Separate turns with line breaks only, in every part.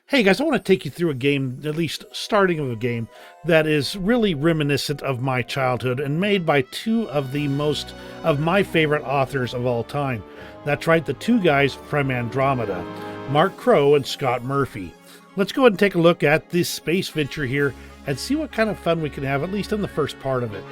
Hey guys, I want to take you through a game, at least starting of a game, that is really reminiscent of my childhood and made by two of the most of my favorite authors of all time. That's right, the two guys from Andromeda, Mark Crowe and Scott Murphy. Let's go ahead and take a look at this SpaceVenture here and see what kind of fun we can have, at least in the first part of it.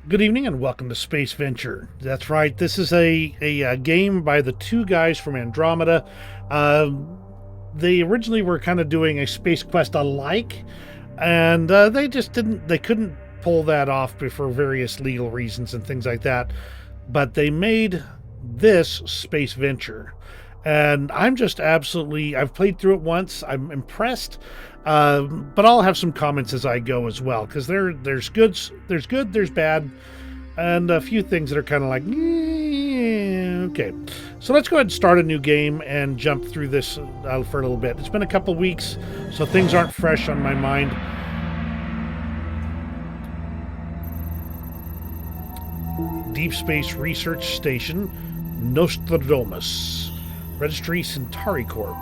Good evening and welcome to SpaceVenture. That's right, this is a game by the two guys from Andromeda. They originally were kind of doing a Space Quest alike, and they couldn't pull that off for various legal reasons and things like that. But they made this SpaceVenture, and I'm just I've played through it once. I'm impressed. But I'll have some comments as I go as well, because there's good, there's bad, and a few things that are kind of like, okay. So let's go ahead and start a new game and jump through this for a little bit. It's been a couple weeks, so things aren't fresh on my mind. Deep Space Research Station, Nostrodomus, Registry Centauri Corp.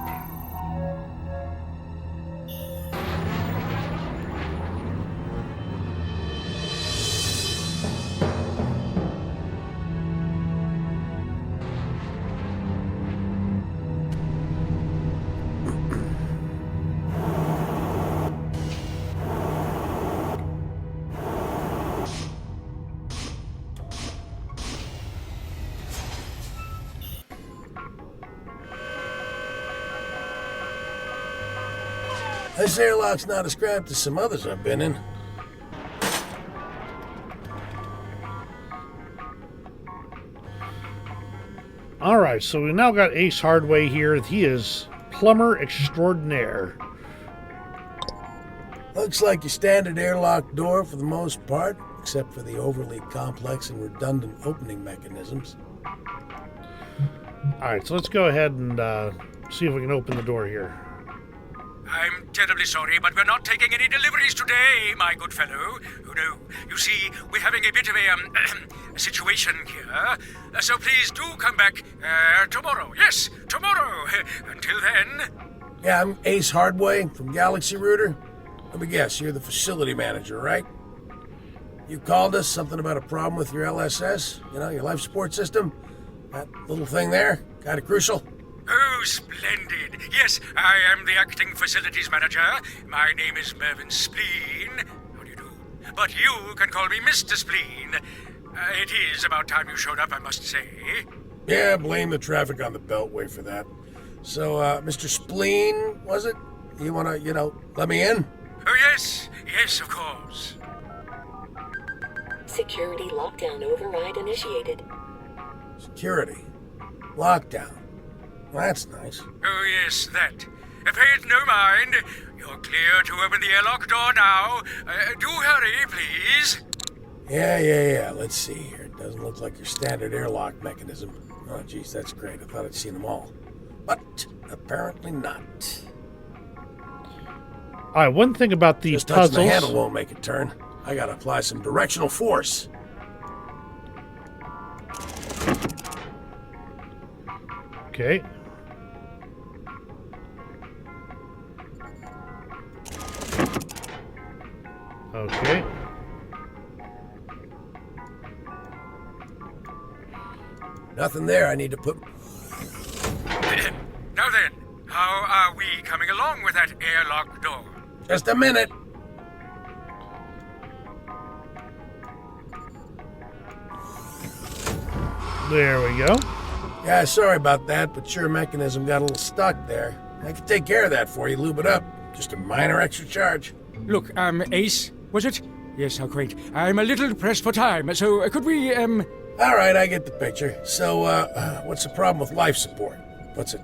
This airlock's not as cramped as some others I've been in.
All right, so we now got Ace Hardway here. He is plumber extraordinaire.
Looks like your standard airlock door for the most part, except for the overly complex and redundant opening mechanisms.
All right, so let's go ahead and see if we can open the door here.
I'm terribly sorry, but we're not taking any deliveries today, my good fellow. Oh, no. You see, we're having a bit of a situation here. So please do come back tomorrow. Yes, tomorrow. Until then...
Yeah, I'm Ace Hardway from Galaxy Router. Let me guess, you're the facility manager, right? You called us, something about a problem with your LSS? You know, your life support system? That little thing there? Kind of crucial?
Oh, splendid. Yes, I am the acting facilities manager. My name is Mervyn Spleen. How do you do? But you can call me Mr. Spleen. It is about time you showed up, I must say.
Yeah, blame the traffic on the Beltway for that. So, Mr. Spleen, was it? You wanna, let me in?
Oh, yes. Yes, of course.
Security lockdown override initiated.
Security. Lockdown. Well, that's nice.
Oh, yes, that. Pay it no mind. You're clear to open the airlock door now. Do hurry, please.
Yeah. Let's see here. It doesn't look like your standard airlock mechanism. Oh, geez, that's great. I thought I'd seen them all. But apparently not.
All right, one thing about these
Just touching
puzzles...
the handle won't make it turn. I gotta apply some directional force.
Okay. Okay.
Nothing there. I need to put...
Now then, how are we coming along with that airlock door?
Just a minute.
There we go.
Yeah, sorry about that, but your mechanism got a little stuck there. I can take care of that for you, lube it up. Just a minor extra charge.
Look, Ace, was it? Yes, how quaint. I'm a little pressed for time, so could we,
All right, I get the picture. So, what's the problem with life support? What's it,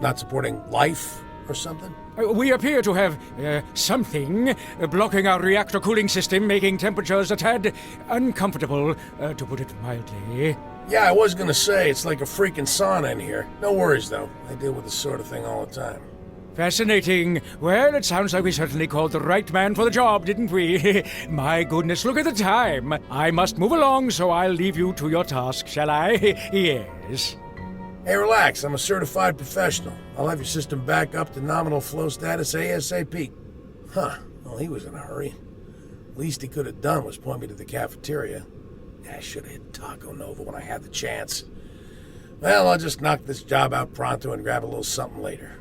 not supporting life or something?
We appear to have something blocking our reactor cooling system, making temperatures a tad uncomfortable, to put it mildly.
Yeah, I was gonna say, it's like a freaking sauna in here. No worries, though. I deal with this sort of thing all the time.
Fascinating. Well, it sounds like we certainly called the right man for the job, didn't we? My goodness, look at the time. I must move along, so I'll leave you to your task, shall I? Yes.
Hey, relax. I'm a certified professional. I'll have your system back up to nominal flow status ASAP. Huh. Well, he was in a hurry. Least he could have done was point me to the cafeteria. I should have hit Taco Nova when I had the chance. Well, I'll just knock this job out pronto and grab a little something later.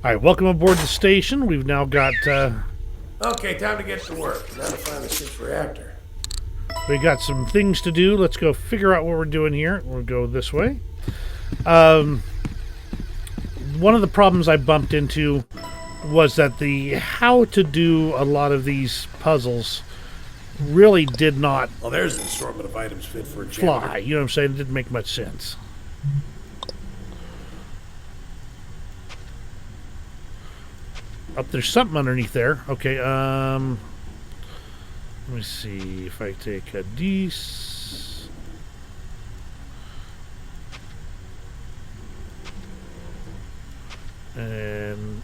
All right, welcome aboard the station. We've now got
Okay, time to get to work. Now to find the ship's reactor.
we got some things to do. Let's go figure out what we're doing here. We'll go this way. One of the problems I bumped into was that the how to do a lot of these puzzles really did not
Well, there's an assortment of items fit for a
fly. You know what I'm saying? It didn't make much sense. Up there's something underneath there. Okay, let me see if I take a D's. And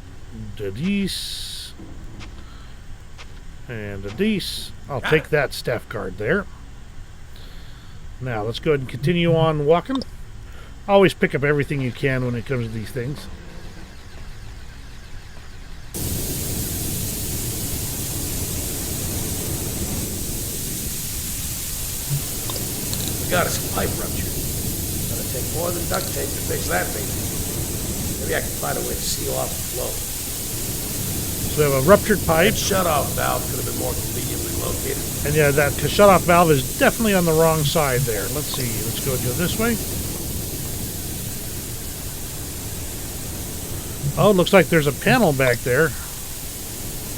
a D's. And a D's. I'll take that staff guard there. Now, let's go ahead and continue on walking. Always pick up everything you can when it comes to these things.
We got us a pipe rupture. Gonna take more than duct tape to fix that thing. Maybe I can find a way to seal off the flow.
So we have a ruptured pipe.
That shut-off valve could have been more conveniently located.
And yeah, that shut-off valve is definitely on the wrong side there. Let's see. Let's go this way. Oh, looks like there's a panel back there.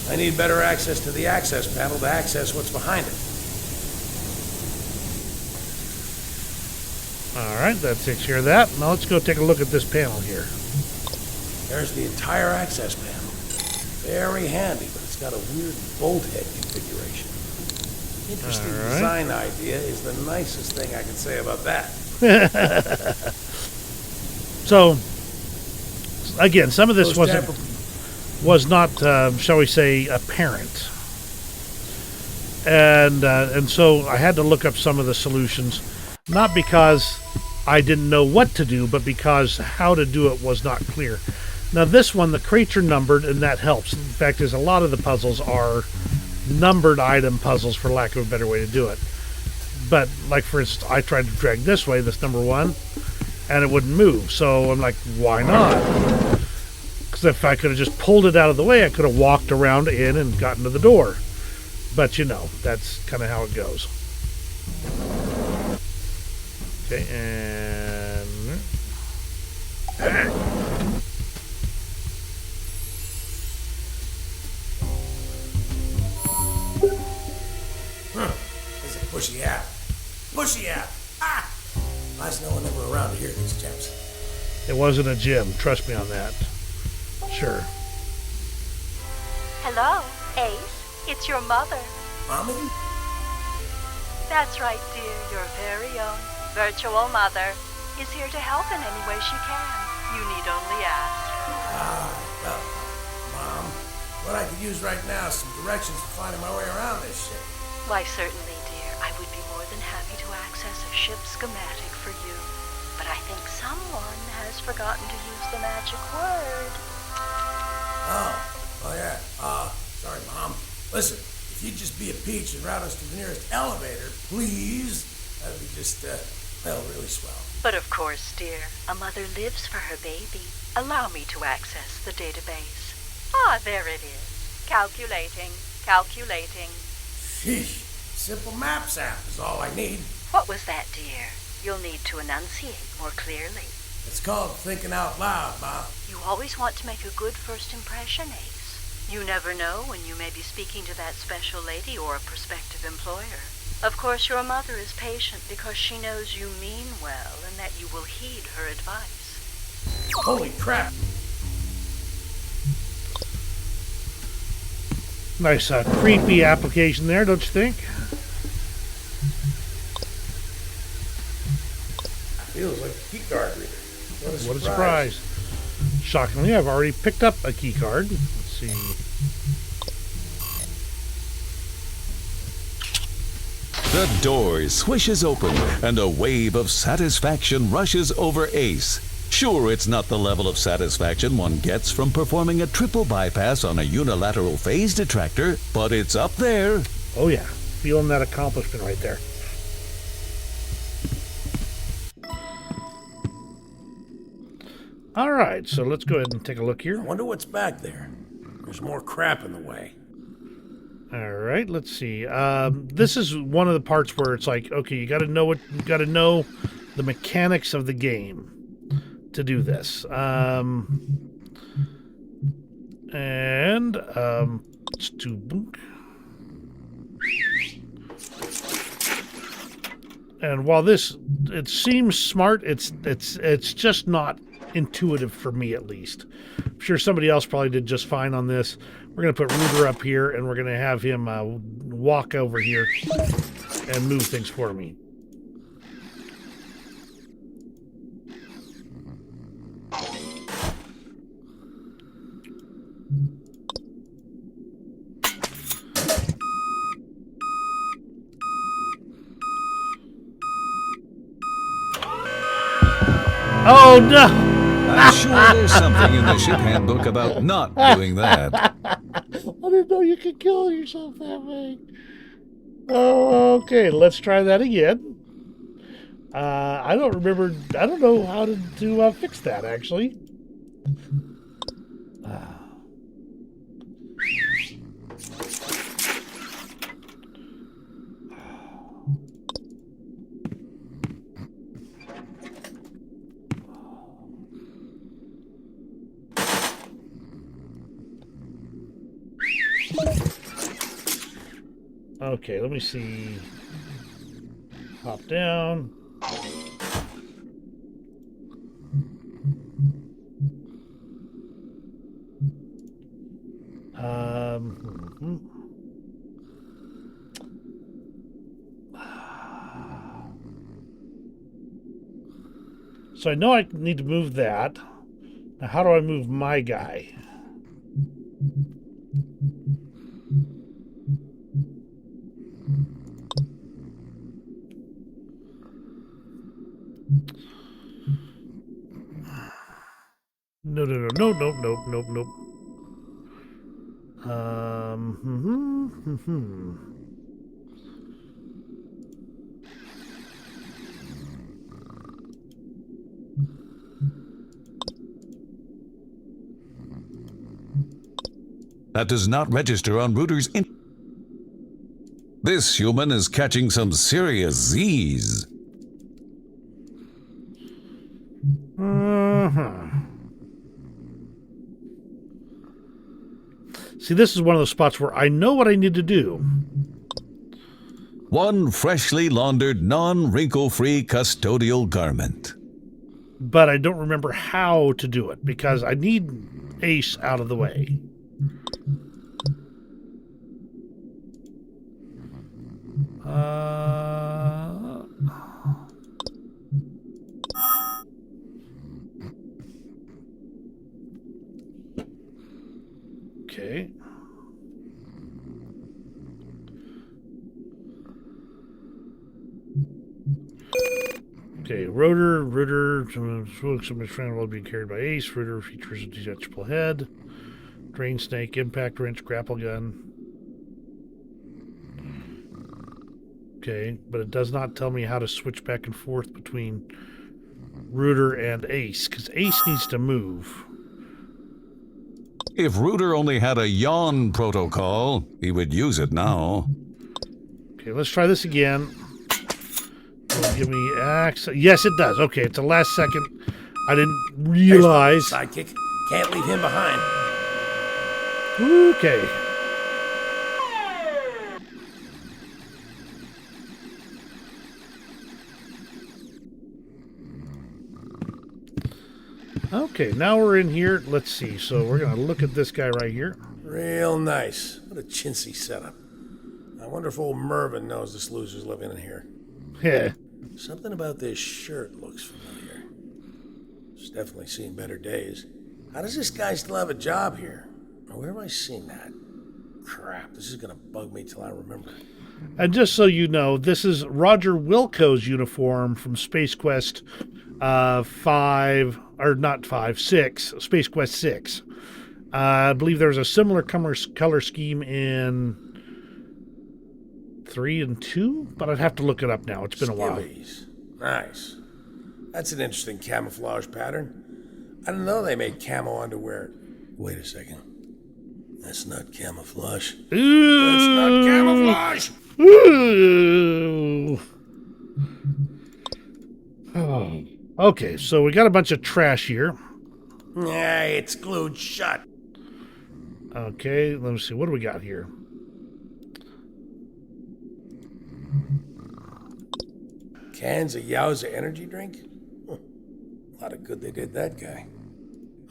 I need better access to the access panel to access what's behind it.
All right, that takes care of that. Now let's go take a look at this panel here.
There's the entire access panel. Very handy, but it's got a weird bolt head configuration. Interesting design idea is the nicest thing I can say about that.
So, again, some of this was not, shall we say, apparent. And so I had to look up some of the solutions, not because I didn't know what to do, but because how to do it was not clear. Now this one, the crates are numbered, and that helps. In fact, a lot of the puzzles are numbered item puzzles, for lack of a better way to do it. But, like, for instance, I tried to drag this way, this number one, and it wouldn't move. So I'm like, why not? Because if I could have just pulled it out of the way, I could have walked around in and gotten to the door. But, you know, that's kind of how it goes. Okay, and...
This is a pushy app. Pushy app! Ah! Nice no one ever around to hear these gems.
It wasn't a gym. Trust me on that. Sure.
Hello, Ace. It's your mother.
Mommy?
That's right, dear. Your very own virtual mother is here to help in any way she can. You need only ask.
Well, Mom, what I could use right now is some directions for finding my way around this shit.
Why, certainly, dear. I would be more than happy to access a ship schematic for you. But I think someone has forgotten to use the magic word.
Oh yeah. Sorry, Mom. Listen, if you'd just be a peach and route us to the nearest elevator, please, that'd be just, really swell.
But of course, dear, a mother lives for her baby. Allow me to access the database. Ah, there it is. Calculating.
Sheesh. Simple maps app is all I need.
What was that, dear? You'll need to enunciate more clearly.
It's called thinking out loud, Mom.
You always want to make a good first impression, Ace. You never know when you may be speaking to that special lady or a prospective employer. Of course, your mother is patient because she knows you mean well and that you will heed her advice.
Holy crap!
Nice, creepy application there, don't you think?
Feels like a key card reader.
What a surprise. Shockingly, I've already picked up a key card. Let's see.
The door swishes open, and a wave of satisfaction rushes over Ace. Sure, it's not the level of satisfaction one gets from performing a triple bypass on a unilateral phase detractor, but it's up there.
Oh yeah, feeling that accomplishment right there. All right, so let's go ahead and take a look
I
here.
wonder what's back there. There's more crap in the way.
All right, let's see. This is one of the parts where it's like, okay, you got to know the mechanics of the game to do this. Let's do book. And while it seems smart, it's just not intuitive for me, at least. I'm sure somebody else probably did just fine on this. We're going to put Ruder up here, and we're going to have him walk over here and move things for me. Oh, no!
I'm sure there's something in the ship handbook about not doing that.
I didn't know you could kill yourself that way. Oh, okay, let's try that again. I don't know how to fix that, actually. Okay, let me see. Hop down. So I know I need to move that. Now, how do I move my guy? Nope.
That does not register on Ruder's This human is catching some serious Z's.
See, this is one of those spots where I know what I need to do.
One freshly laundered, non-wrinkle-free custodial garment.
But I don't remember how to do it because I need Ace out of the way. Okay. Okay, Rotor, some friend will be carried by Ace. Rotor features a detachable head, drain snake, impact wrench, grapple gun. Okay, but it does not tell me how to switch back and forth between Rotor and Ace, because Ace needs to move.
If Ruder only had a yawn protocol, he would use it now.
Okay, let's try this again. It'll give me access. Yes, it does. Okay, it's the last second. I didn't realize.
Sidekick. Can't leave him behind.
Okay. Okay, now we're in here. Let's see. So we're going to look at this guy right here.
Real nice. What a chintzy setup. I wonder if old Mervyn knows this loser's living in here.
Yeah.
Something about this shirt looks familiar. It's definitely seen better days. How does this guy still have a job here? Or where have I seen that? Crap, this is gonna bug me till I remember.
And just so you know, this is Roger Wilco's uniform from Space Quest 5, or not 5, 6, Space Quest 6. I believe there's a similar color scheme in 3 and 2, but I'd have to look it up now. It's been a while.
Skivvies. Nice. That's an interesting camouflage pattern. I didn't know they made camo underwear. Wait a second. That's not camouflage.
Ooh.
That's not camouflage!
Ooh. Oh. Okay, so we got a bunch of trash here.
Nah, it's glued shut.
Okay, let me see. What do we got here?
Cans of Yowza energy drink? A lot of good they did that guy.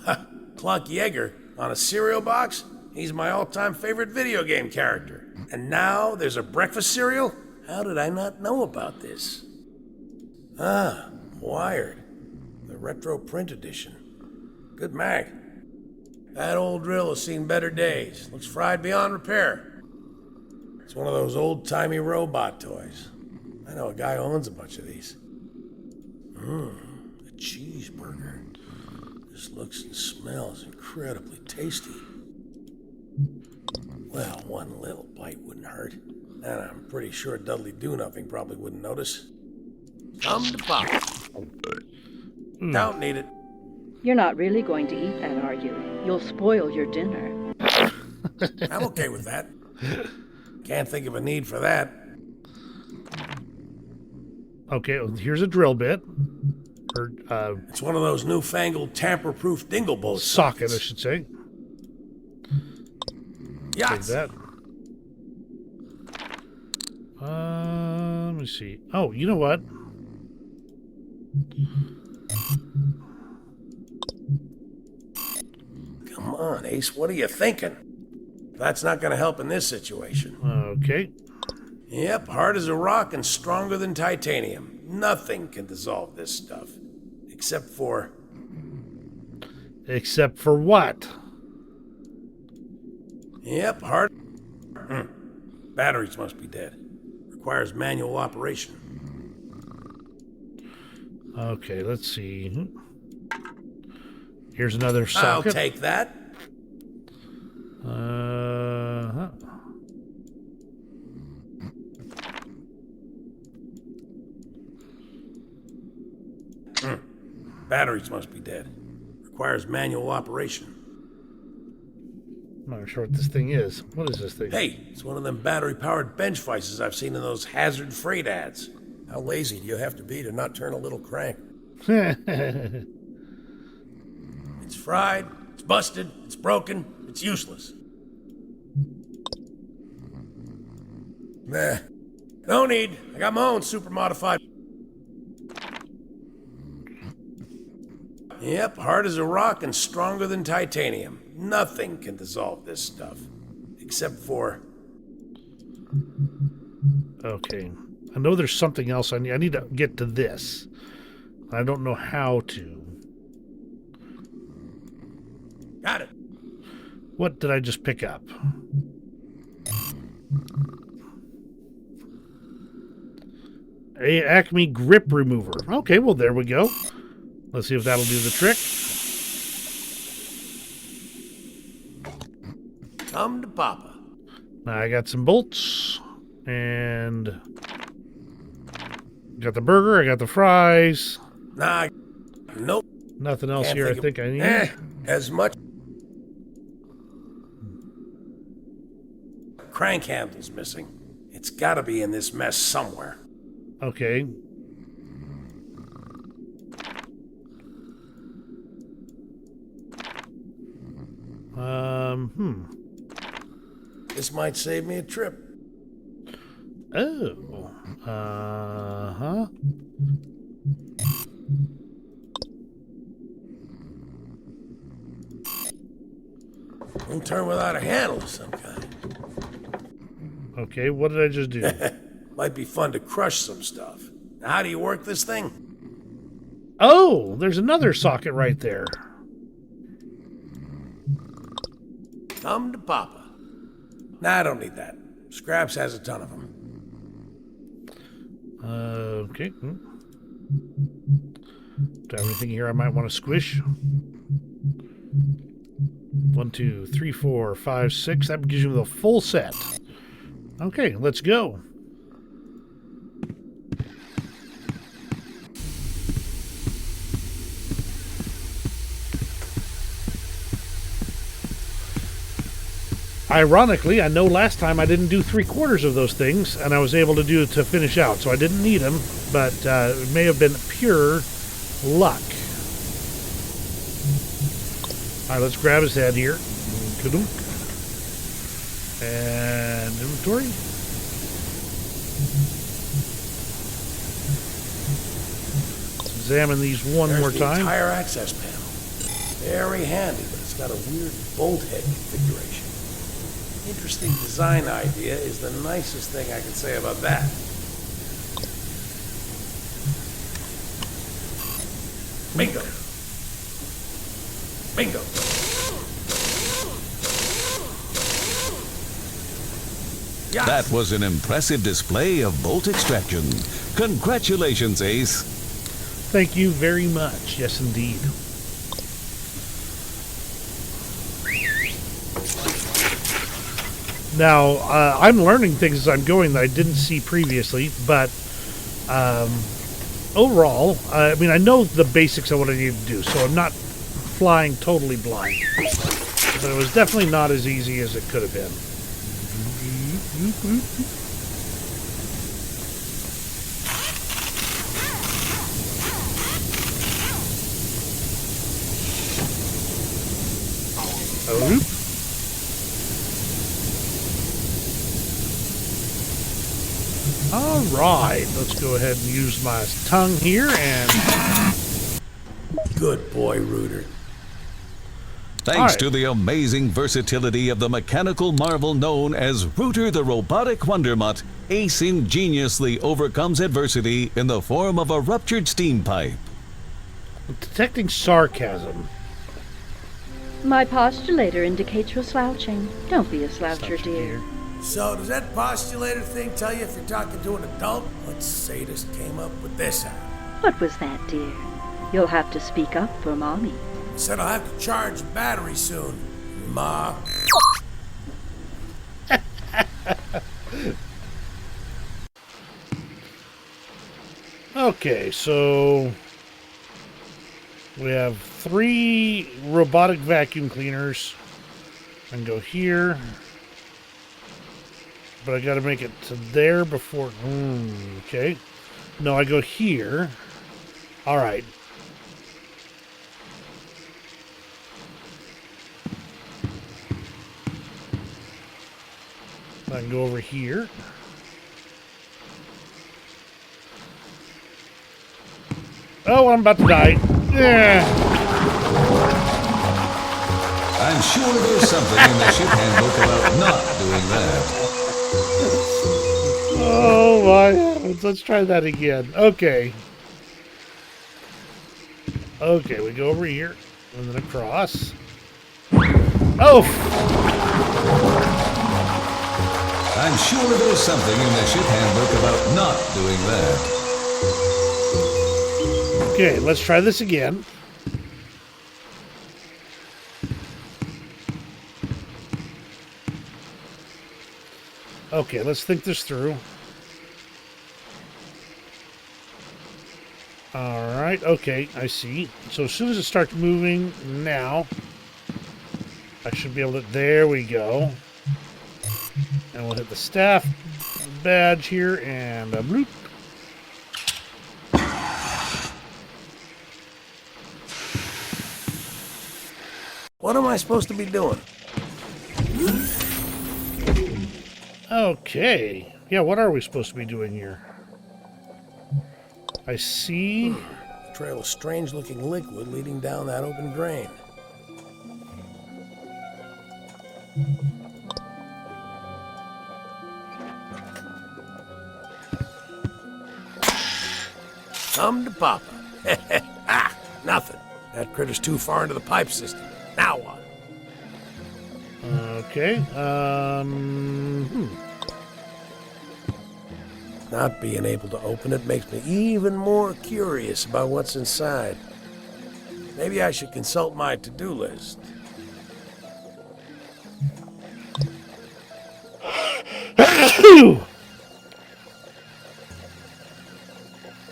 Ha! Clark Yeager on a cereal box? He's my all-time favorite video game character. And now there's a breakfast cereal? How did I not know about this? Ah, Wired. The retro print edition. Good mag. That old drill has seen better days. Looks fried beyond repair. It's one of those old-timey robot toys. I know a guy who owns a bunch of these. A cheeseburger. This looks and smells incredibly tasty. Well, one little bite wouldn't hurt. And I'm pretty sure Dudley Do-Nothing probably wouldn't notice. Come to pop. Don't need it.
You're not really going to eat that, are you? You'll spoil your dinner.
I'm okay with that. Can't think of a need for that.
Okay, well, here's a drill bit. Or
It's one of those newfangled tamper-proof dinglebolt
socket, I should say. Take
Yachts.
that. Let me see. Oh, you know what?
Come on, Ace, what are you thinking? That's not gonna help in this situation.
Okay.
Yep, hard as a rock and stronger than titanium. Nothing can dissolve this stuff. Except for...
Except for what?
Yep, hard... Batteries must be dead. Requires manual operation.
Okay, let's see. Here's another
I'll
socket.
take that.
Uh-huh.
Batteries must be dead. Requires manual operation.
I'm not sure what this thing is. What is this thing?
Hey, it's one of them battery-powered bench vices I've seen in those hazard freight ads. How lazy do you have to be to not turn a little crank? It's fried, it's busted, it's broken, it's useless. Nah, no need. I got my own super modified. Yep, hard as a rock and stronger than titanium. Nothing can dissolve this stuff. Except for...
Okay. I know there's something else I need. I need to get to this. I don't know how to.
Got it.
What did I just pick up? A Acme grip remover. Okay, well, there we go. Let's see if that'll do the trick.
Come to Papa.
Now I got some bolts. And got the burger. I got the fries.
Nah, nope.
Nothing else
Can't
here I
think
think I need.
As much... Crank handle's missing. It's gotta be in this mess somewhere.
Okay.
This might save me a trip.
Oh. Uh-huh.
Don't turn without a handle of some kind.
Okay, what did I just do?
Might be fun to crush some stuff. Now, how do you work this thing?
Oh, there's another socket right there.
Come to Papa. Nah, I don't need that. Scraps has a ton of them.
Okay. Do I have anything here I might want to squish? 1, 2, 3, 4, 5, 6. That gives you the full set. Okay, let's go. Ironically, I know last time I didn't do 3/4 of those things, and I was able to do it to finish out, so I didn't need them, but it may have been pure luck. All right, let's grab his head here. Kadunk. And inventory. Let's examine these one more
There's the
time.
entire access panel. Very handy, but it's got a weird bolt head configuration. Interesting design idea is the nicest thing I can say about that. Bingo. Bingo. Yes.
That was an impressive display of bolt extraction. Congratulations, Ace.
Thank you very much. Yes, indeed. Now, I'm learning things as I'm going that I didn't see previously, but overall, I mean, I know the basics of what I need to do, so I'm not flying totally blind. But it was definitely not as easy as it could have been. Oh. All right, let's go ahead and use my tongue here and...
Good boy, Rooter.
Thanks to the amazing versatility of the mechanical marvel known as Rooter the Robotic Wonder Mutt, Ace ingeniously overcomes adversity in the form of a ruptured steam pipe.
Detecting sarcasm.
My postulator indicates you're slouching. Don't be a sloucher, dear.
So, does that postulator thing tell you if you're talking to an adult? What sadist came up with this app?
What was that, dear? You'll have to speak up for Mommy.
Said I'll have to charge the battery soon, Ma.
Okay, so we have 3 robotic vacuum cleaners. I can go here, but I got to make it to there before. Okay, no, I go here. All right. I can go over here. Oh, I'm about to die. Yeah.
I'm sure there's something in the ship handbook about not doing that.
Oh my heavens. Let's try that again. Okay. Okay, we go over here and then across. Oh!
I'm sure there's something in the ship handbook about not doing that.
Okay, let's try this again. Okay, let's think this through. Alright, okay, I see. So as soon as it starts moving now, I should be able to... There we go. And we'll hit the staff badge here and a bloop.
What am I supposed to be doing?
Okay. Yeah, what are we supposed to be doing here? I see.
A trail of strange-looking liquid leading down that open drain. Come to Papa. Ah, nothing. That critter's too far into the pipe system. Now what?
Okay.
Not being able to open it makes me even more curious about what's inside. Maybe I should consult my to-do list.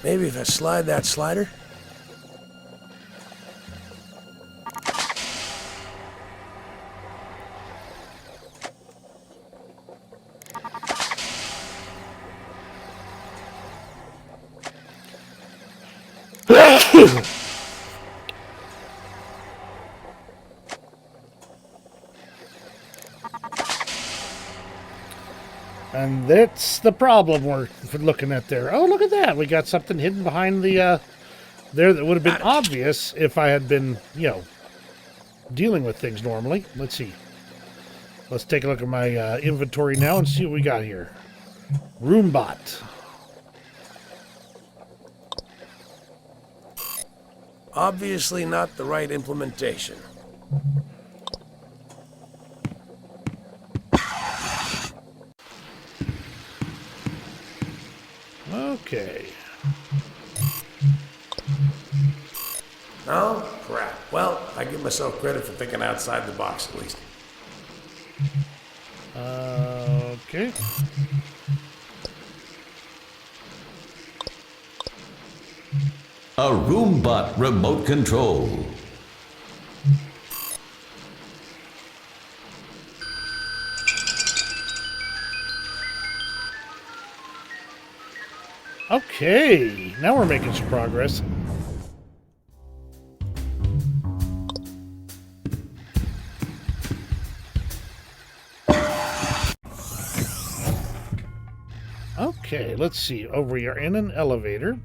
Maybe if I slide that slider?
And that's the problem we're looking at there. Oh, look at that. We got something hidden behind the, there that would have been obvious if I had been, dealing with things normally. Let's see. Let's take a look at my inventory now and see what we got here. Roombot.
Obviously not the right implementation.
Okay.
Oh, crap. Well, I give myself credit for thinking outside the box at least.
Okay.
A Roombot remote control.
Okay. Now we're making some progress. Okay, let's see. Over here in an elevator.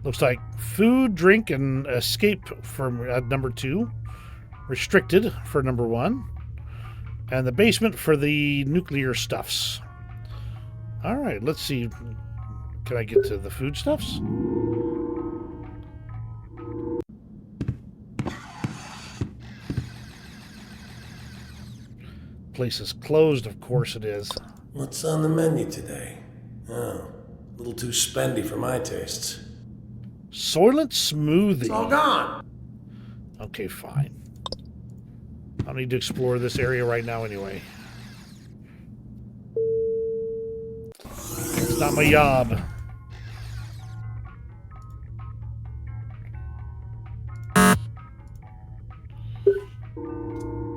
Looks like food, drink, and escape for number 2. Restricted for number 1. And the basement for the nuclear stuffs. All right, let's see. Can I get to the foodstuffs? Place is closed, of course it is.
What's on the menu today? Oh, a little too spendy for my tastes.
Soylent smoothie.
It's all gone.
Okay, fine. I don't need to explore this area right now anyway. It's not my job.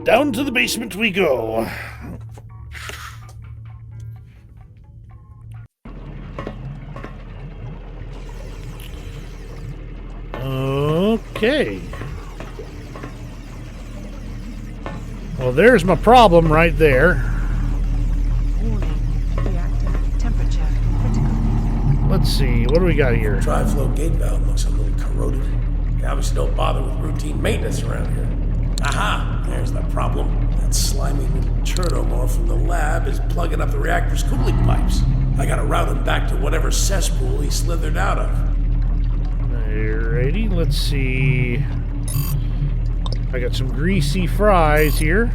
Down to the basement we go. Okay. Well, there's my problem right there.
Reactor temperature critical.
Let's see, what do we got here?
Tri-flow gate valve looks a little corroded. They obviously don't bother with routine maintenance around here. Aha! There's the problem. That slimy little turdomorph from the lab is plugging up the reactor's cooling pipes. I gotta route him back to whatever cesspool he slithered out of.
Alrighty, let's see. I got some greasy fries here.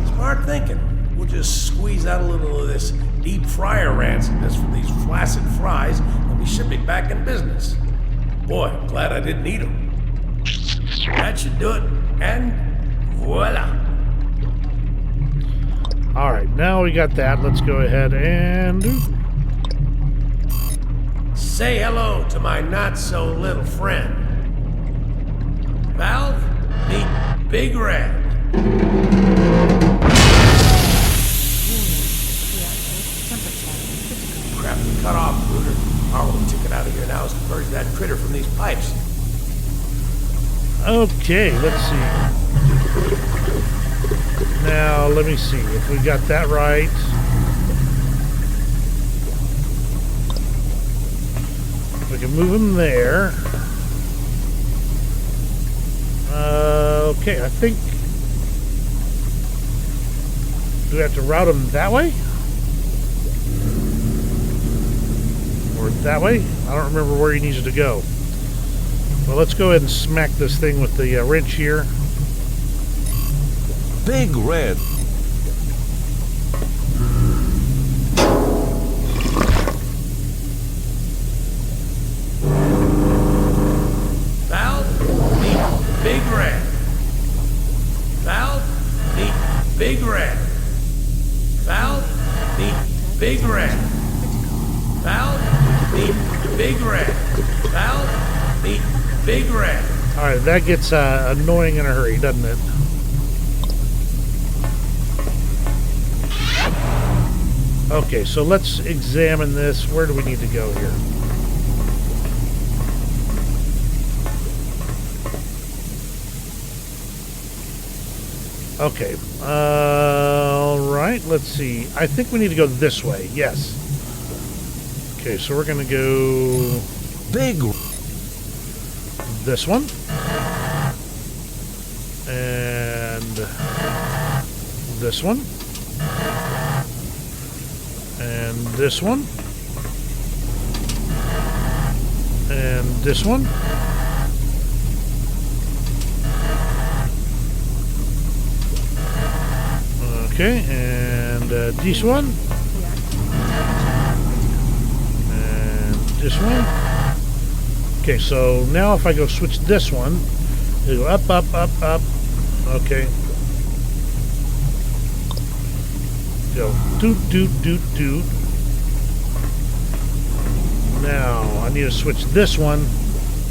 Smart thinking. We'll just squeeze out a little of this deep fryer rancidness from these flaccid fries, and we should be back in business. Boy, I'm glad I didn't eat them. That should do it. And voila.
Alright, now we got that. Let's go ahead and...
Say hello to my not-so-little friend. Valve, meet Big Red. Crap, cut off, Rooter. Our only ticket out of here now is to purge that critter from these pipes.
Okay, let's see. Now, let me see if we got that right. We can move him there. Okay, I think... Do we have to route him that way? Or Or that way? I don't remember where he needs to go. Well, let's go ahead and smack this thing with the wrench here.
Big Red.
Valve, meet Big Red. Valve, meet Big Red. Valve, meet Big Red. Valve, meet Big Red. Valve, meet Big Red.
Alright, that gets annoying in a hurry, doesn't it? Okay, so let's examine this. Where do we need to go here? Okay. Alright, let's see. I think we need to go this way. Yes. Okay, so we're going to go...
Big.
This one. And... this one. And this one. And this one. Okay, and this one. And this one. Okay, so now if I go switch this one, it'll go up, up, up, up. Okay. Go doot, doot, doot, doot. Now I need to switch this one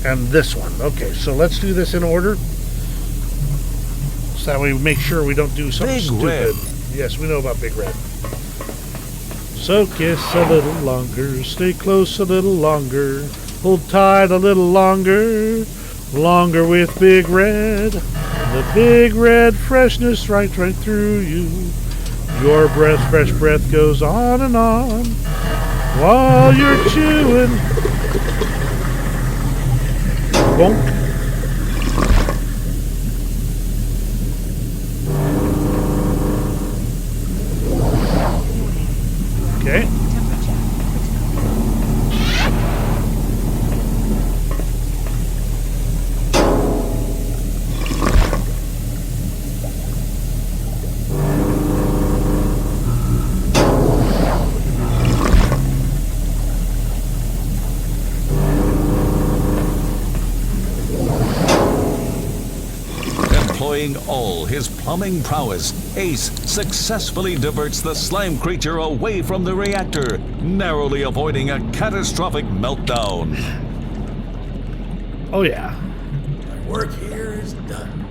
and this one. Okay, so let's do this in order. So that way we make sure we don't do something
Big
stupid.
Red.
Yes, we know about Big Red. So kiss a little longer, stay close a little longer, hold tight a little longer, longer with Big Red. The Big Red freshness right through you. Your breath, fresh breath goes on and on while you're chewing. Bonk. Okay.
Employing all his plumbing prowess, Ace successfully diverts the slime creature away from the reactor, narrowly avoiding a catastrophic meltdown.
Oh yeah.
My work here is done.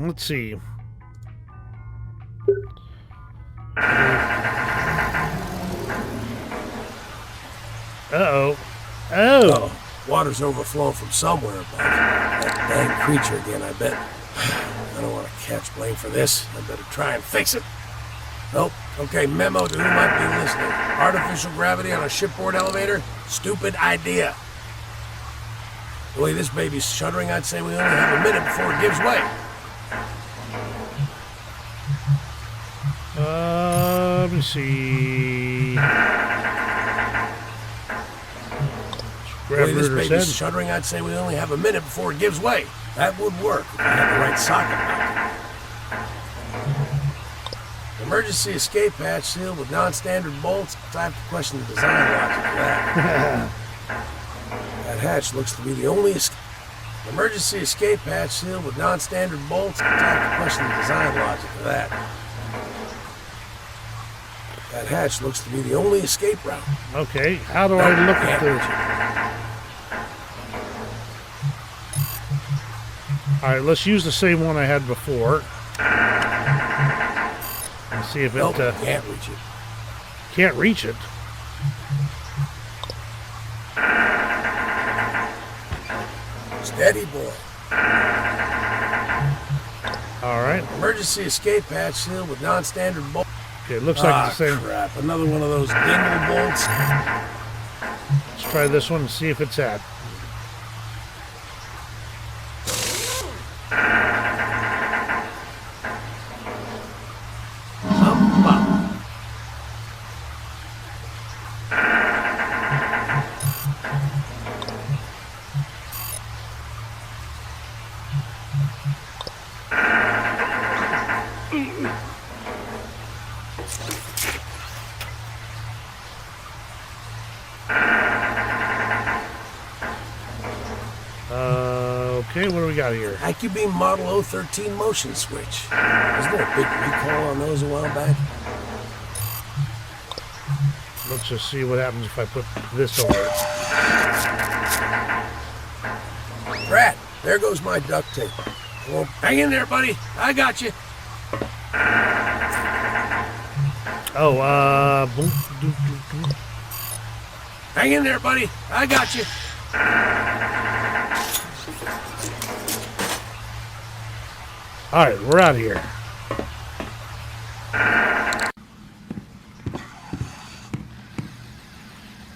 Let's see. Uh-oh. Oh.
Water's overflowing from somewhere above. That dang creature again, I bet. I don't want to catch blame for this. I better try and fix it. Nope. Okay, memo to who might be listening. Artificial gravity on a shipboard elevator? Stupid idea. The way this baby's shuddering, I'd say we only have a minute before it gives way.
Let me see.
The way this baby's shuddering, I'd say we only have a minute before it gives way. That would work if I had the right socket mounted. Emergency escape hatch sealed with non-standard bolts. I have to question the design logic of that. That hatch looks to be the only emergency escape hatch sealed with non-standard bolts. I have to question the design logic of that. That hatch looks to be the only escape route.
Okay, how do I look at this? Alright, let's use the same one I had before. Let's see if it...
Nope, can't reach it.
Can't reach it?
Steady, boy.
Alright.
Emergency escape hatch sealed with non-standard bolts.
Okay, it looks like the same.
Crap, another one of those dingle bolts.
Let's try this one and see if it's at. Okay, what do we got here?
IQB Model 013 motion switch. Wasn't there a big recall on those a while back?
Let's just see what happens if I put this over it.
Brad, there goes my duct tape. Well, hang in there, buddy. I got you.
Oh,
Hang in there, buddy. I got you.
all right, we're out of here.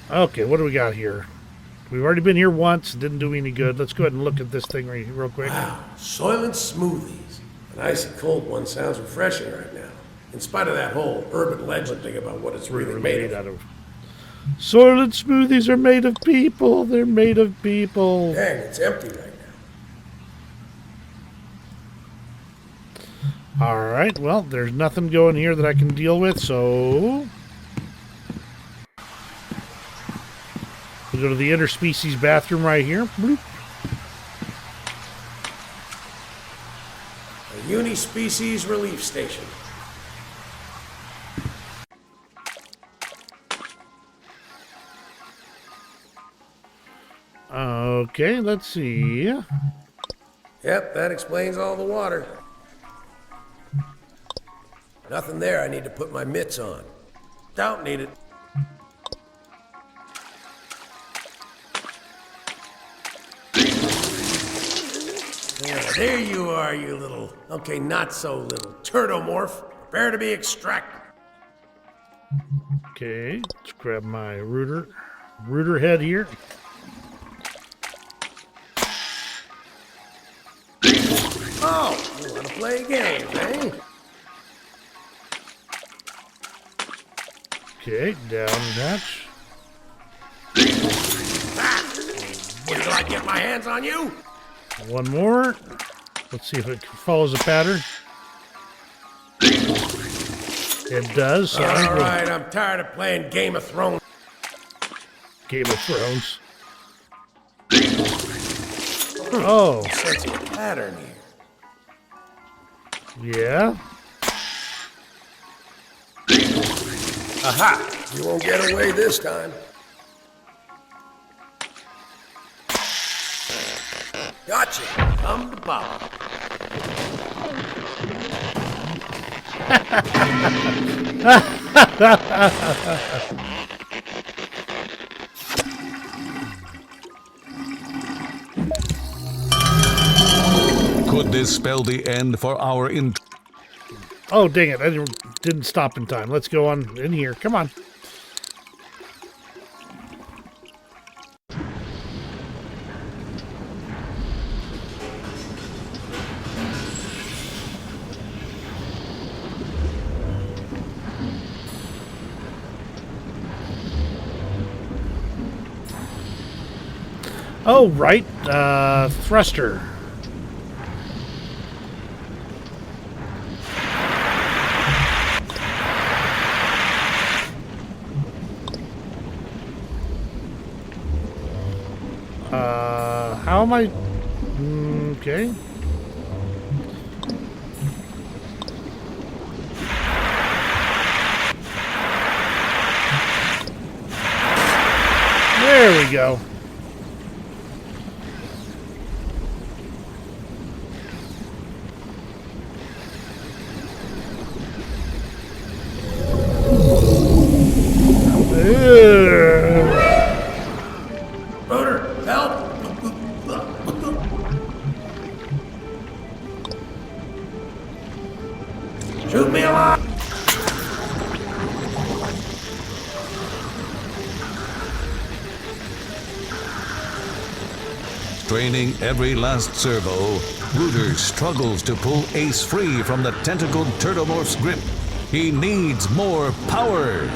Okay, what do we got here? We've already been here once. Didn't do any good. Let's go ahead and look at this thing real quick.
Wow, Soylent Smoothies. An icy cold one sounds refreshing right now. In spite of that whole urban legend thing about what it's really made out of.
Soylent Smoothies are made of people. They're made of people.
Dang, it's empty right now.
All right, well, there's nothing going here that I can deal with, so we go to the interspecies bathroom right here. Bloop.
A unispecies relief station.
Okay, let's see.
Yep, that explains all the water. Nothing there. I need to put my mitts on. Don't need it. Yeah, there you are, you little... Okay, not so little. Turdomorph. Prepare to be extracted.
Okay, let's grab my rooter head here.
Oh, you want to play games, eh?
Okay, down hatch.
Ah, wait till I get my hands on you.
One more. Let's see if it follows a pattern. It does. So
All right, I'm tired of playing Game of Thrones.
Game of Thrones. Oh.
Sensing a pattern here.
Yeah.
Aha! You won't get away this time. Gotcha. Come to Papa.
Could this spell the end for our
Oh, dang it. I didn't stop in time. Let's go on in here. Come on. Oh, right. Thruster. How am I? Okay. There we go.
Rotor, help! Shoot me alive!
Straining every last servo, Rooter struggles to pull Ace free from the tentacled Turdomorph's grip. He needs more power.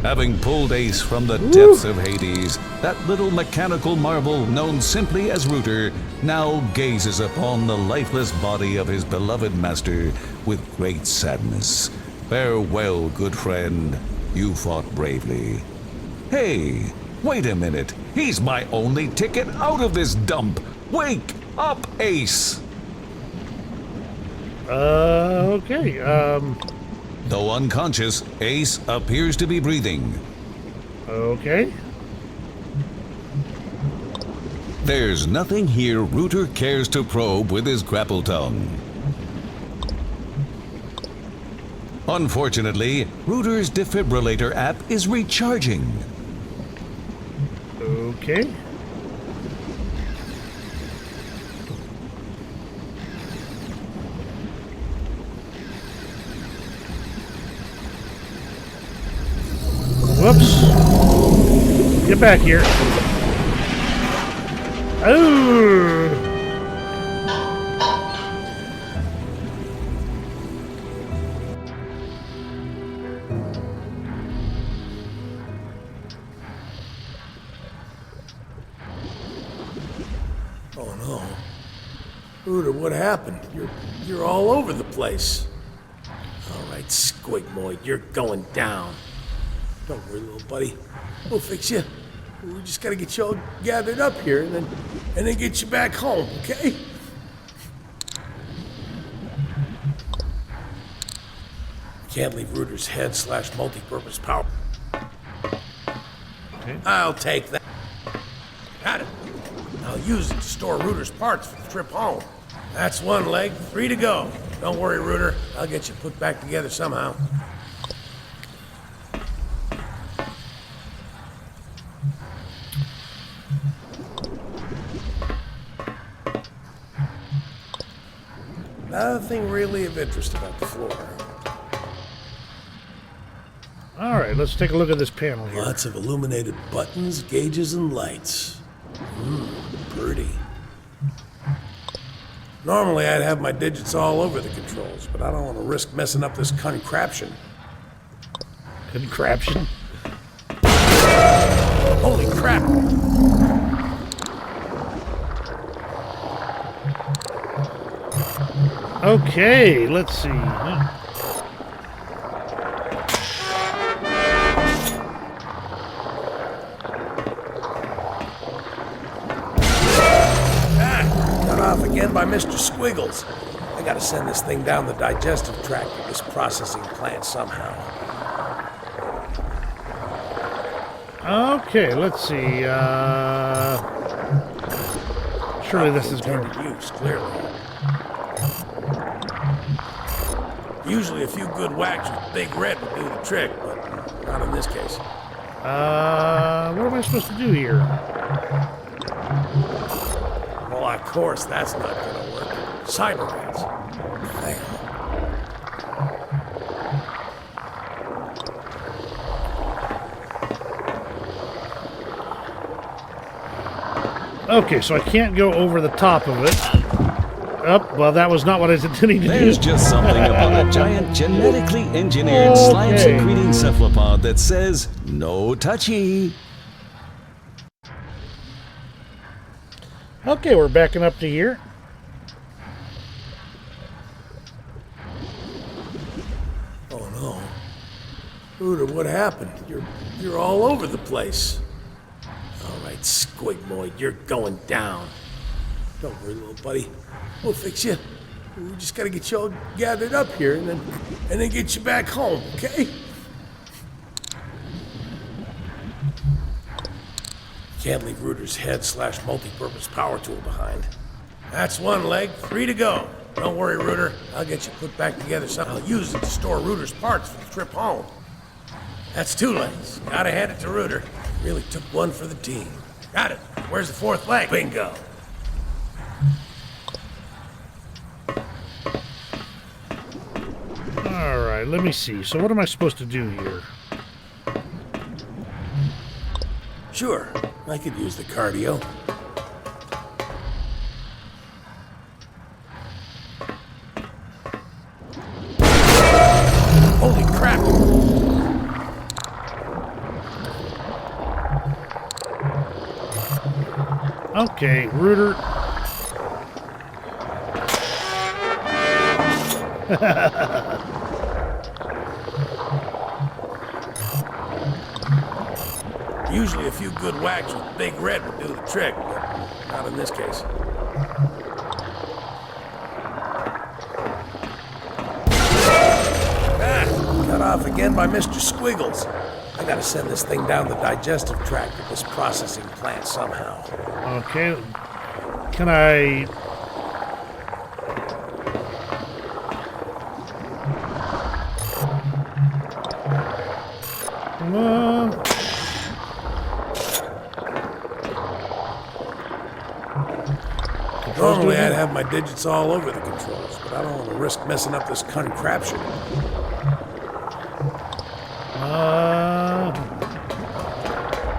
Having pulled Ace from the depths of Hades, that little mechanical marvel known simply as Rooter now gazes upon the lifeless body of his beloved master with great sadness. Farewell, good friend. You fought bravely. Hey, wait a minute. He's my only ticket out of this dump. Wake up, Ace.
Okay.
Though unconscious, Ace appears to be breathing.
Okay.
There's nothing here Rooter cares to probe with his grapple tongue. Unfortunately, Rooter's defibrillator app is recharging.
Okay. Whoops. Get back here. Oh.
Oh no. Rooter, what happened? You're all over the place. All right, Squigmoid, you're going down. Don't worry, little buddy. We'll fix you. We just gotta get you all gathered up here and then get you back home, okay? Can't leave Rooter's head / multi-purpose power.
Okay.
I'll take that. Got it. I'll use it to store Rooter's parts for the trip home. That's one leg, 3 to go. Don't worry, Rooter. I'll get you put back together somehow. Nothing really of interest about the floor.
All right, let's take a look at this panel here.
Lots of illuminated buttons, gauges, and lights. Pretty. Normally, I'd have my digits all over the controls, but I don't want to risk messing up this contraption.
Contraption.
Holy crap!
Okay, let's see.
Cut off again by Mr. Squiggles. I gotta send this thing down the digestive tract of this processing plant somehow.
Okay, let's see. Surely this is going to...
Intended use, clearly. Usually a few good whacks with Big Red would do the trick, but not in this case.
What am I supposed to do here?
Well, of course, that's not gonna work. Cyber rats. Damn.
Okay, so I can't go over the top of it. Oh, well, that was not what I was intending to
There's
do.
just something about a giant genetically engineered slime-secreting cephalopod that says, no touchy.
Okay, we're backing up to here.
Oh no. Rooter, what happened? You're all over the place. All right, Squigmoid, you're going down. Don't worry, little buddy. We'll fix you. We just gotta get you all gathered up here and then get you back home, okay? Can't leave Rooter's head / multi-purpose power tool behind. That's one leg, 3 to go. Don't worry, Rooter. I'll get you put back together somehow. I'll use it to store Rooter's parts for the trip home. That's 2 legs. Gotta hand it to Rooter. Really took one for the team. Got it. Where's the 4th leg? Bingo.
All right, let me see. So what am I supposed to do here?
Sure, I could use the cardio. Holy crap!
Okay, Rooter.
Usually a few good whacks with Big Red would do the trick, but not in this case. Cut off again by Mr. Squiggles. I gotta send this thing down the digestive tract of this processing plant somehow.
Okay. Can I...
Normally I'd have my digits all over the controls, but I don't want to risk messing up this contraption.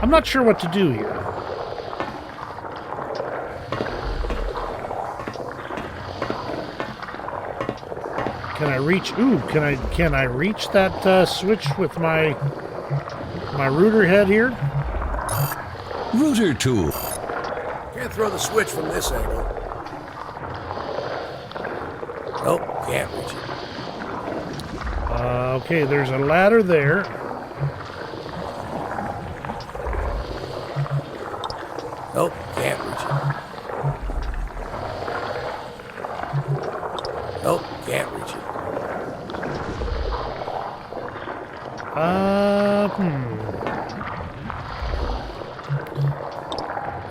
I'm not sure what to do here. Can I reach? Ooh, can I reach that switch with my router head here?
Router tool.
Can't throw the switch from this angle. Nope, can't reach it.
Okay, there's a ladder there.
Nope, can't reach it. Nope, can't reach it.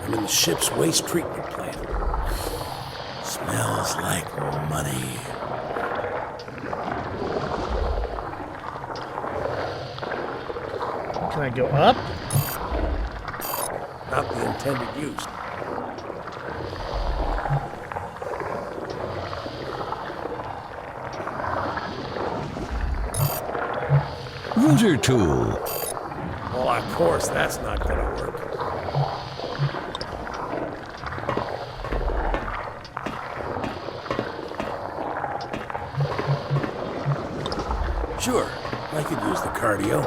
I'm in the ship's waste treatment plant. Smells like money.
Can I go up?
Not the intended use.
Router tool.
Well, of course, that's not gonna work. Sure, I could use the cardio.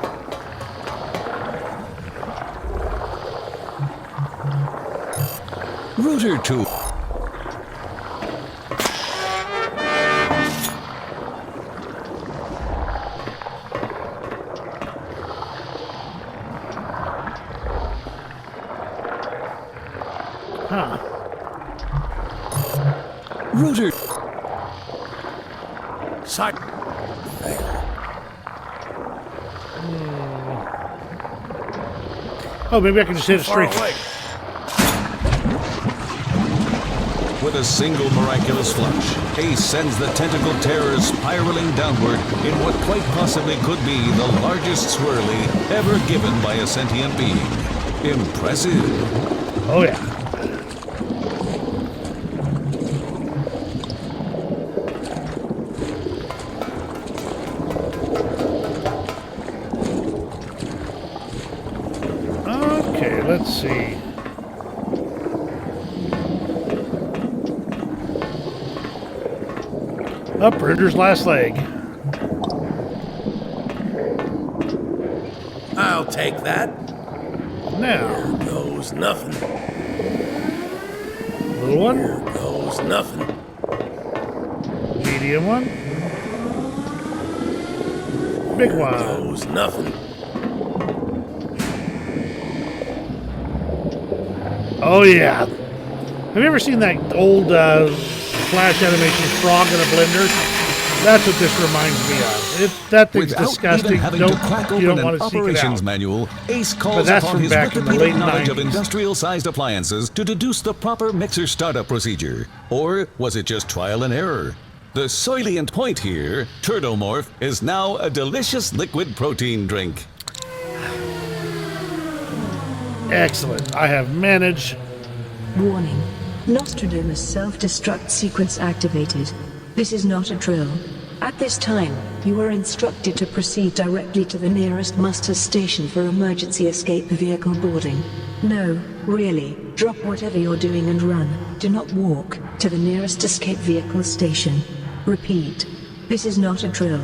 Router tool.
Huh.
Router.
Side.
Oh, maybe I can just hit it
Far
straight.
away.
With a single miraculous flush, Ace sends the tentacle terror spiraling downward in what quite possibly could be the largest swirly ever given by a sentient being. Impressive.
Oh, yeah. Okay, let's see. Up, Ritter's last leg.
I'll take that.
Now,
Here goes nothing.
little one,
Here goes nothing.
medium one, big
Here
one.
goes nothing.
Oh, yeah. Have you ever seen that old Flash animation frog in a blender? That's what this reminds me of. That thing's
Without
disgusting.
even having to crack
You
open
don't
an
want to seek it
operations
out.
manual, Ace calls
that's
upon
from
his
back in the
Wikipedia
late
knowledge of
90s.
industrial-sized appliances to deduce the proper mixer startup procedure. Or was it just trial and error? The salient point here, Turdomorph, is now a delicious liquid protein drink.
Excellent. I have managed.
Warning. Nostrodomus self-destruct sequence activated. This is not a drill. At this time, you are instructed to proceed directly to the nearest muster station for emergency escape vehicle boarding. No, really, drop whatever you're doing and run. Do not walk to the nearest escape vehicle station. Repeat. This is not a drill.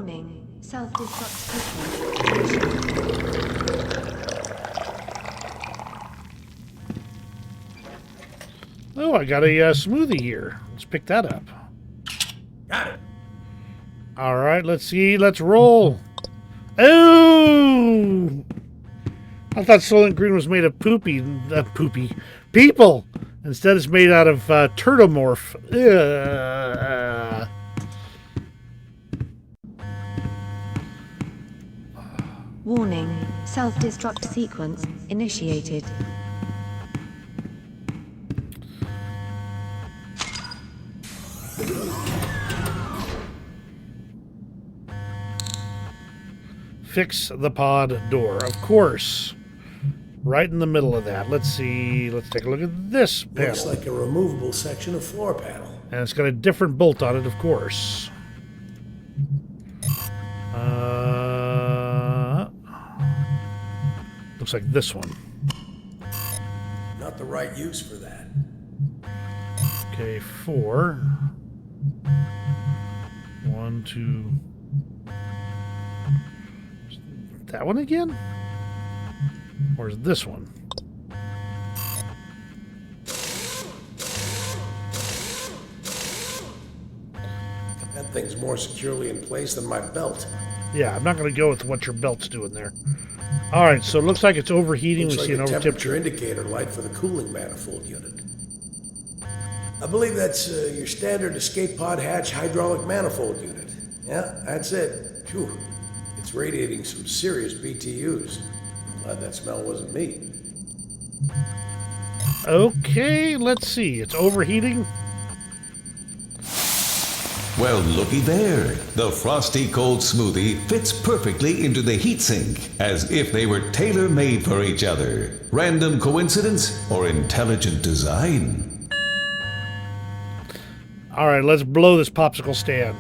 Warning. Self-destruct sequence.
Oh, I got a smoothie here. Let's pick that up.
Got it.
All right, let's see. Let's roll. Oh! I thought Soylent Green was made of poopy people. Instead, it's made out of turtomorph. Ugh.
Warning. Self-destruct sequence initiated.
Fix the pod door, of course. Right in the middle of that. Let's see. Let's take a look at this panel.
Looks like a removable section of floor panel.
And it's got a different bolt on it, of course. Looks like this one.
Not the right use for that.
Okay, 4. 1, 2. That one again? Or is it this one?
That thing's more securely in place than my belt.
Yeah, I'm not going to go with what your belt's doing there. All right, so it looks like it's overheating.
Looks
We see
like
an
a
overtip.
temperature indicator light for the cooling manifold unit. I believe that's your standard escape pod hatch hydraulic manifold unit. Yeah, that's it. Phew. It's radiating some serious BTUs. Glad that smell wasn't me.
Okay, let's see. It's overheating.
Well, looky there. The frosty cold smoothie fits perfectly into the heatsink, as if they were tailor-made for each other. Random coincidence or intelligent design?
All right, let's blow this popsicle stand.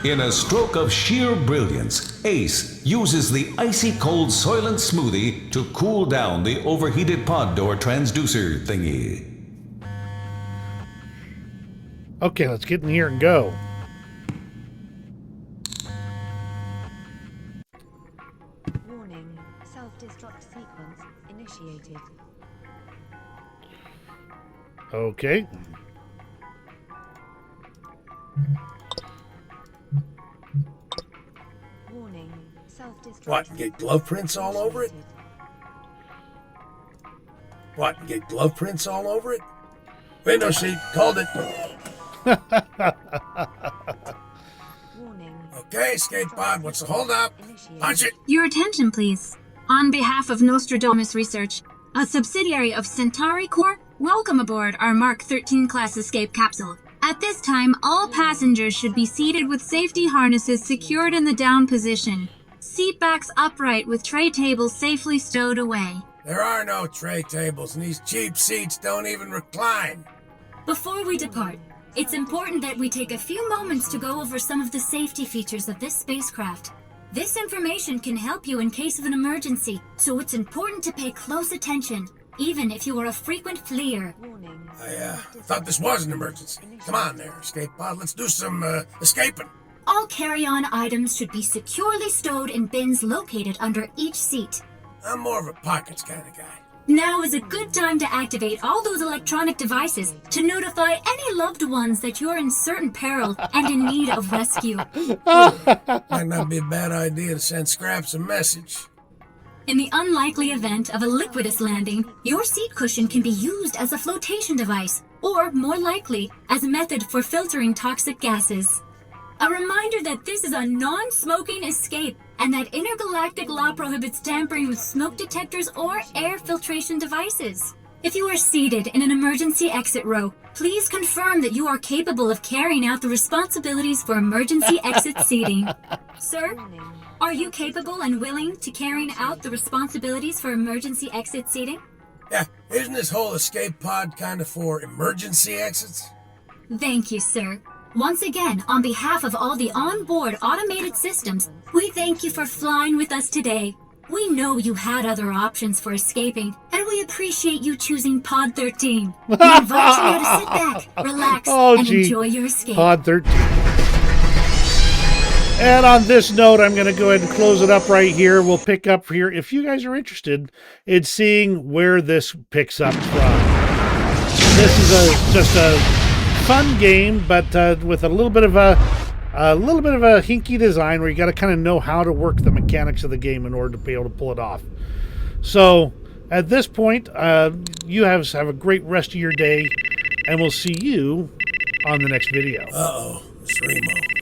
In a stroke of sheer brilliance, Ace uses the icy cold Soylent smoothie to cool down the overheated pod door transducer thingy.
Okay, let's get in here and go.
Warning. Self-destruct sequence initiated.
Okay.
Warning. Self-destruct.
What, get glove prints all over it? What, get glove prints all over it? Window seat, called it.
Warning.
Okay, escape pod, what's the holdup? Punch it.
Your attention, please. On behalf of Nostrodomus Research, a subsidiary of Centauri Corps, welcome aboard our Mark 13 class escape capsule. At this time, all passengers should be seated with safety harnesses secured in the down position. Seat backs upright with tray tables safely stowed away.
There are no tray tables, and these cheap seats don't even recline.
Before we depart, it's important that we take a few moments to go over some of the safety features of this spacecraft. This information can help you in case of an emergency, so it's important to pay close attention, even if you are a frequent fleer.
Warning.
I thought this was an emergency. Come on there, escape pod, let's do some, escaping.
All carry-on items should be securely stowed in bins located under each seat.
I'm more of a pockets kind of guy.
Now is a good time to activate all those electronic devices to notify any loved ones that you're in certain peril and in need of rescue.
Might not be a bad idea to send Scraps a message.
In the unlikely event of a liquidous landing, your seat cushion can be used as a flotation device, or more likely, as a method for filtering toxic gases. A reminder that this is a non-smoking escape and that intergalactic law prohibits tampering with smoke detectors or air filtration devices. If you are seated in an emergency exit row, please confirm that you are capable of carrying out the responsibilities for emergency exit seating. Sir, are you capable and willing to carrying out the responsibilities for emergency exit seating?
Yeah, isn't this whole escape pod kind of for emergency exits?
Thank you, sir. Once again, on behalf of all the onboard automated systems, we thank you for flying with us today. We know you had other options for escaping, and we appreciate you choosing Pod 13. We invite you now to sit back, relax, and enjoy your escape.
Pod 13. And on this note, I'm going to go ahead and close it up right here. We'll pick up here if you guys are interested in seeing where this picks up from. This is just a fun game, but with a little bit of a hinky design where you got to kind of know how to work the mechanics of the game in order to be able to pull it off. So at this point, you have a great rest of your day, and we'll see you on the next video.
Uh-oh, it's Remo.